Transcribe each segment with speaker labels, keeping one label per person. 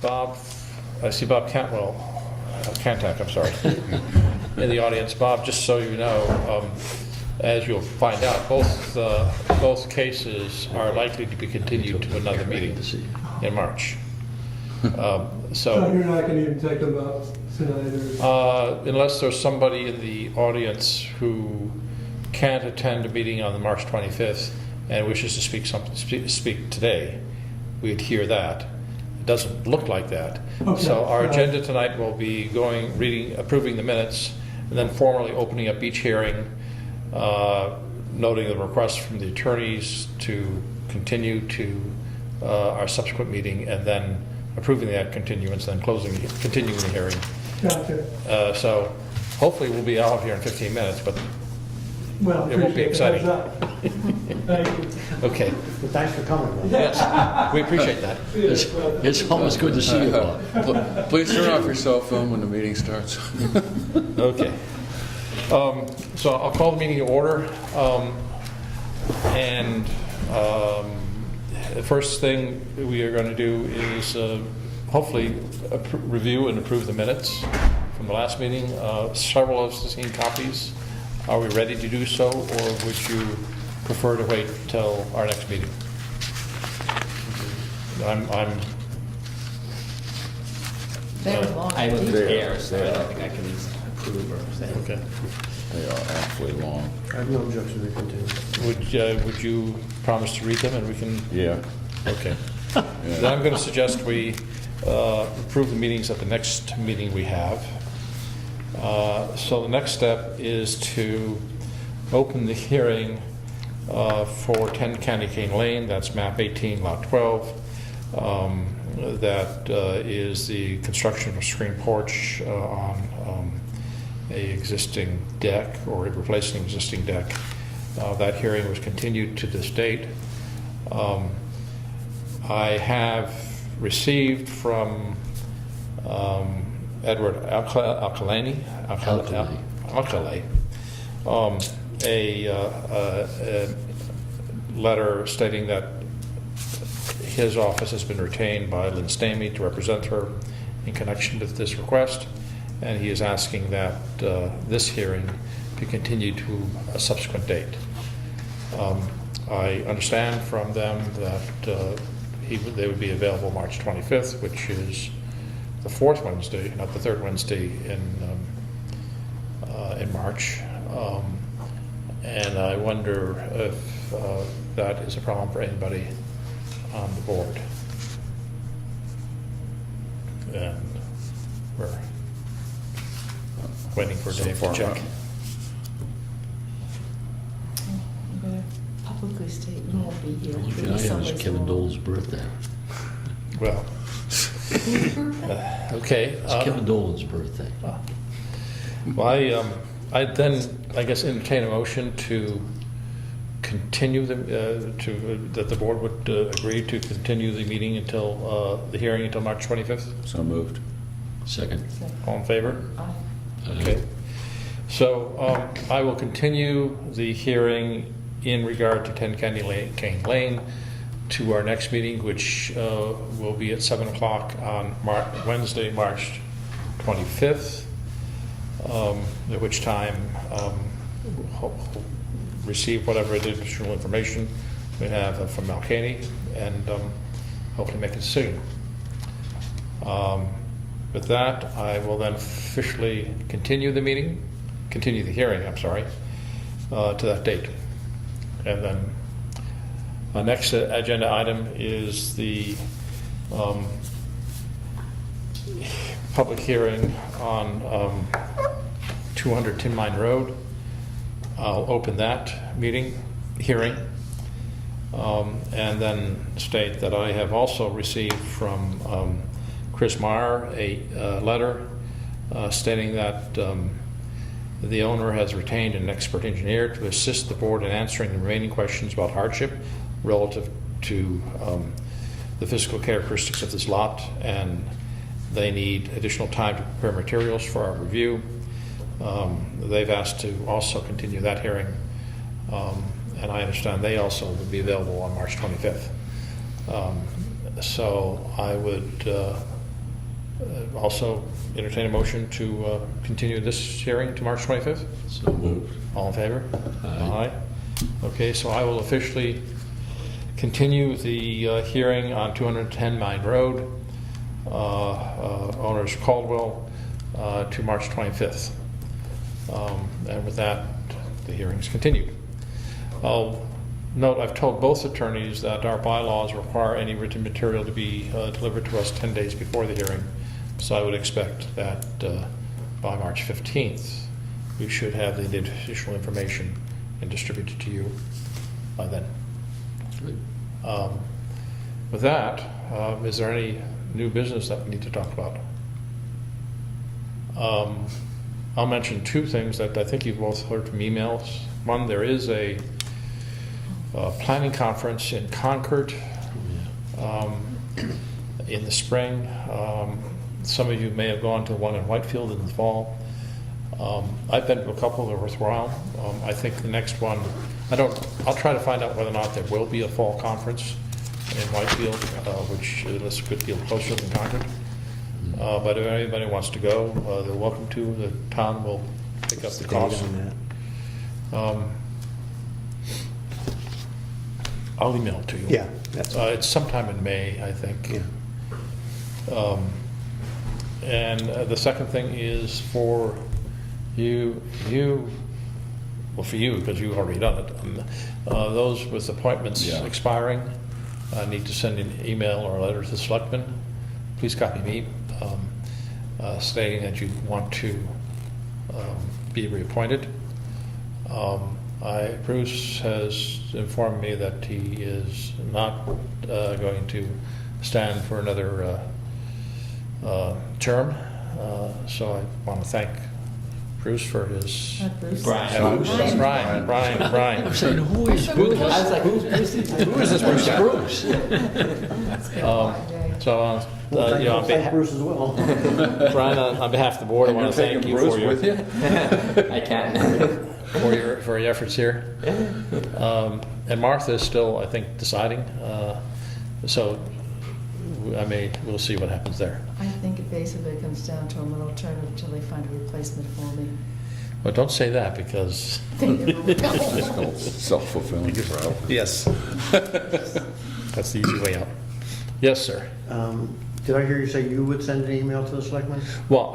Speaker 1: Bob, I see Bob Cantwell, Cantak, I'm sorry, in the audience. Bob, just so you know, as you'll find out, both cases are likely to be continued to another meeting in March.
Speaker 2: So you're not going to even take them up tonight? Or?
Speaker 1: Unless there's somebody in the audience who can't attend a meeting on the March 25th and wishes to speak today, we'd hear that. It doesn't look like that.
Speaker 2: Okay.
Speaker 1: So our agenda tonight will be approving the minutes, and then formally opening up each hearing, noting the request from the attorneys to continue to our subsequent meeting, and then approving that continuance, then continuing the hearing.
Speaker 2: Gotcha.
Speaker 1: So hopefully we'll be out of here in 15 minutes, but
Speaker 2: Well,
Speaker 1: it won't be exciting.
Speaker 2: Thank you.
Speaker 1: Okay.
Speaker 3: Well, thanks for coming. Ron.
Speaker 1: Yes, we appreciate that.
Speaker 4: It's always good to see you, Bob.
Speaker 5: Please turn off your cell phone when the meeting starts.
Speaker 1: Okay. So I'll call the meeting to order. The first thing we are going to do is hopefully review and approve the minutes from the last meeting. Several of us have seen copies. Are we ready to do so, or would you prefer to wait till our next meeting?
Speaker 6: Very long.
Speaker 4: I looked at
Speaker 5: They
Speaker 4: the
Speaker 5: are,
Speaker 4: air, so
Speaker 5: they
Speaker 4: I
Speaker 5: are.
Speaker 4: don't think I can approve or say.
Speaker 1: Okay.
Speaker 5: They are awfully long.
Speaker 3: I have no objection to continue.
Speaker 1: Would you promise to read them, and we can?
Speaker 5: Yeah.
Speaker 1: Okay. Then I'm going to suggest we approve the meetings at the next meeting we have. So the next step is to open the hearing for 10 Candy Cane Lane, that's map 18, lot 12. That is the construction of a screen porch on a existing deck, or replacing an existing deck. That hearing was continued to this date. I have received from Edward Alcalay, a letter stating that his office has been retained by Lynn Stamey to represent her in connection with this request, and he is asking that this hearing be continued to a subsequent date. I understand from them that they would be available March 25th, which is the fourth Wednesday, not the third Wednesday in March. And I wonder if that is a problem for anybody on the board. And we're waiting for Dave to check.
Speaker 6: I'm going to publicly state you won't be here.
Speaker 4: Only
Speaker 6: You'll
Speaker 4: thing
Speaker 6: be
Speaker 4: I have is
Speaker 6: someplace
Speaker 4: Kevin
Speaker 6: else.
Speaker 4: Dole's birthday.
Speaker 1: Well, okay.
Speaker 4: It's Kevin Dolan's birthday.
Speaker 1: Well, I then, I guess, entertain a motion to continue that the board would agree to continue the meeting until the hearing until March 25th.
Speaker 5: So moved.
Speaker 4: Second.
Speaker 1: All in favor?
Speaker 6: Aye.
Speaker 1: Okay. So I will continue the hearing in regard to 10 Candy Cane Lane to our next meeting, which will be at 7 o'clock on Wednesday, March 25th, at which time we'll receive whatever additional information we have from Malcaney, and hopefully make a decision. With that, I will then officially continue the hearing, I'm sorry, to that date. And then our next agenda item is the public hearing on 200 Tin Mine Road. I'll open that hearing, and then state that I have also received from Chris Meyer a letter stating that the owner has retained an expert engineer to assist the board in answering the remaining questions about hardship relative to the physical characteristics of this lot, and they need additional time to prepare materials for our review. They've asked to also continue that hearing, and I understand they also would be available on March 25th. So I would Also entertain a motion to continue this hearing to March 25th.
Speaker 4: So moved.
Speaker 1: All in favor?
Speaker 4: Aye.
Speaker 1: Okay, so I will officially continue the hearing on 210 Mine Road, owners Caldwell, to March 25th. And with that, the hearing's continued. I'll note, I've told both attorneys that our bylaws require any written material to be delivered to us 10 days before the hearing. So I would expect that by March 15th, we should have the additional information and distribute it to you by then.
Speaker 4: Good.
Speaker 1: With that, is there any new business that we need to talk about? I'll mention two things that I think you've both heard from emails. One, there is a planning conference in Concord in the spring. Some of you may have gone to one in Whitefield in the fall. I've been to a couple that are worthwhile. I think the next one, I'll try to find out whether or not there will be a fall conference in Whitefield, which is a good deal closer than Concord. But if anybody wants to go, they're welcome to. The town will pick up the cost. I'll email it to you.
Speaker 3: Yeah, that's
Speaker 1: It's sometime in May, I think.
Speaker 3: Yeah.
Speaker 1: And the second thing is for you, well, for you, because you've already done it. Those with appointments
Speaker 5: Yeah.
Speaker 1: expiring need to send an email or a letter to the selectmen. Please copy me, stating that you want to be reappointed. Bruce has informed me that he is not going to stand for another term, so I want to thank Bruce for his...
Speaker 6: Not Bruce.
Speaker 5: Brian.
Speaker 1: Brian.
Speaker 4: I'm saying, who is Bruce?
Speaker 6: I was like, who's Bruce?
Speaker 1: Who is this Bruce guy?
Speaker 4: Bruce.
Speaker 6: That's good. Dave.
Speaker 1: So, you know, on behalf,
Speaker 3: Bruce as well.
Speaker 1: Brian, on behalf of the board, I want to thank you for your...
Speaker 7: I can.
Speaker 1: for your efforts here. And Martha is still, I think, deciding. So we'll see what happens there.
Speaker 6: I think it basically comes down to a little term until they find a replacement for me.
Speaker 1: Well, don't say that because...
Speaker 6: They never will.
Speaker 5: It's called self-fulfilling prophecy.
Speaker 1: Yes. That's the easy way out. Yes, sir.
Speaker 3: Did I hear you say you would send an email to the selectmen?
Speaker 1: Well,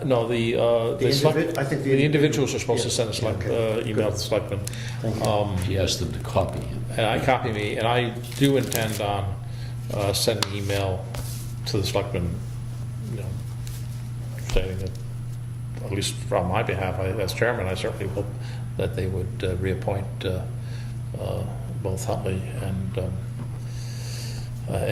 Speaker 1: no,
Speaker 3: I think
Speaker 1: the individuals are supposed to send a
Speaker 3: okay.
Speaker 1: email to the selectmen.
Speaker 3: Thank you.
Speaker 4: He asked them to copy him.
Speaker 1: And I copy me, and I do intend on sending email to the selectmen, you know, stating that, at least on my behalf, as chairman, I certainly hope that they would reappoint both Huntley and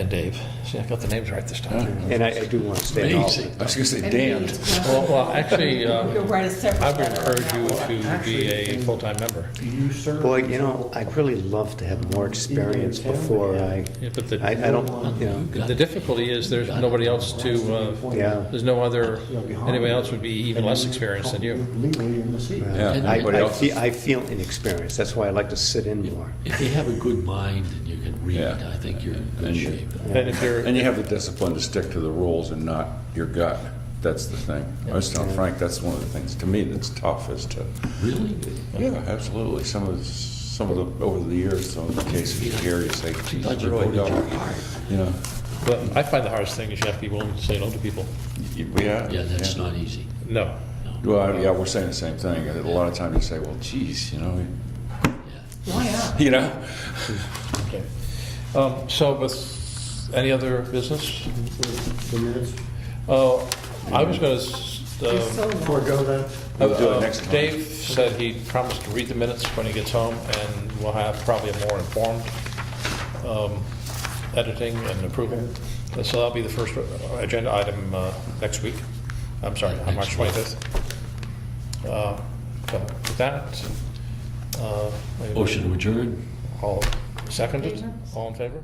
Speaker 1: Dave. See, I got the names right this time.
Speaker 3: And I do want to stay in
Speaker 4: Amazing.
Speaker 5: I was going to say
Speaker 6: And
Speaker 5: damned.
Speaker 6: it's-
Speaker 1: Well, actually,
Speaker 6: You'll write a separate
Speaker 1: I would
Speaker 6: letter.
Speaker 1: encourage you to be a full-time member.
Speaker 3: Do you serve?
Speaker 8: Boy, you know, I'd really love to have more experience before I
Speaker 1: Yeah, but
Speaker 8: I don't, you know,
Speaker 1: the difficulty is there's nobody else to,
Speaker 8: yeah.
Speaker 1: there's no other, anybody else would be even less experienced than you.
Speaker 3: Legally in the seat.
Speaker 5: Yeah, anybody else?
Speaker 8: I feel inexperienced. That's why I like to sit in more.
Speaker 4: If you have a good mind and you can read,
Speaker 5: Yeah.
Speaker 4: I think you're in good
Speaker 5: And-
Speaker 4: shape.
Speaker 1: And if you're,
Speaker 5: And you have the discipline to stick to the rules and not your gut. That's the thing. I was telling Frank, that's one of the things, to me, that's tough is to,
Speaker 4: Really?
Speaker 5: yeah, absolutely. Some of the, over the years, some of the cases you hear, you say, geez,
Speaker 4: Thought you
Speaker 5: really
Speaker 4: voted
Speaker 5: don't.
Speaker 4: your heart.
Speaker 5: You know,
Speaker 1: but I find the hardest thing is you have to be willing to say no to people.
Speaker 5: yeah.
Speaker 4: Yeah, that's not easy.
Speaker 1: No.
Speaker 5: Well, yeah, we're saying the same thing. A lot of times you say, well, geez, you know,
Speaker 4: Yeah.
Speaker 6: Why not?
Speaker 5: you know.
Speaker 1: Okay. So with any other business?
Speaker 3: The minutes?
Speaker 1: I was going
Speaker 6: They're so
Speaker 1: to,
Speaker 6: long.
Speaker 3: Forego that?
Speaker 5: We'll do it next time.
Speaker 1: Dave said he promised to read the minutes when he gets home, and we'll have probably a more informed editing and approval. So that'll be the first agenda item next week. I'm sorry, on March 25th. So with that,
Speaker 4: Motion to adjourn?
Speaker 1: all seconded? All in favor?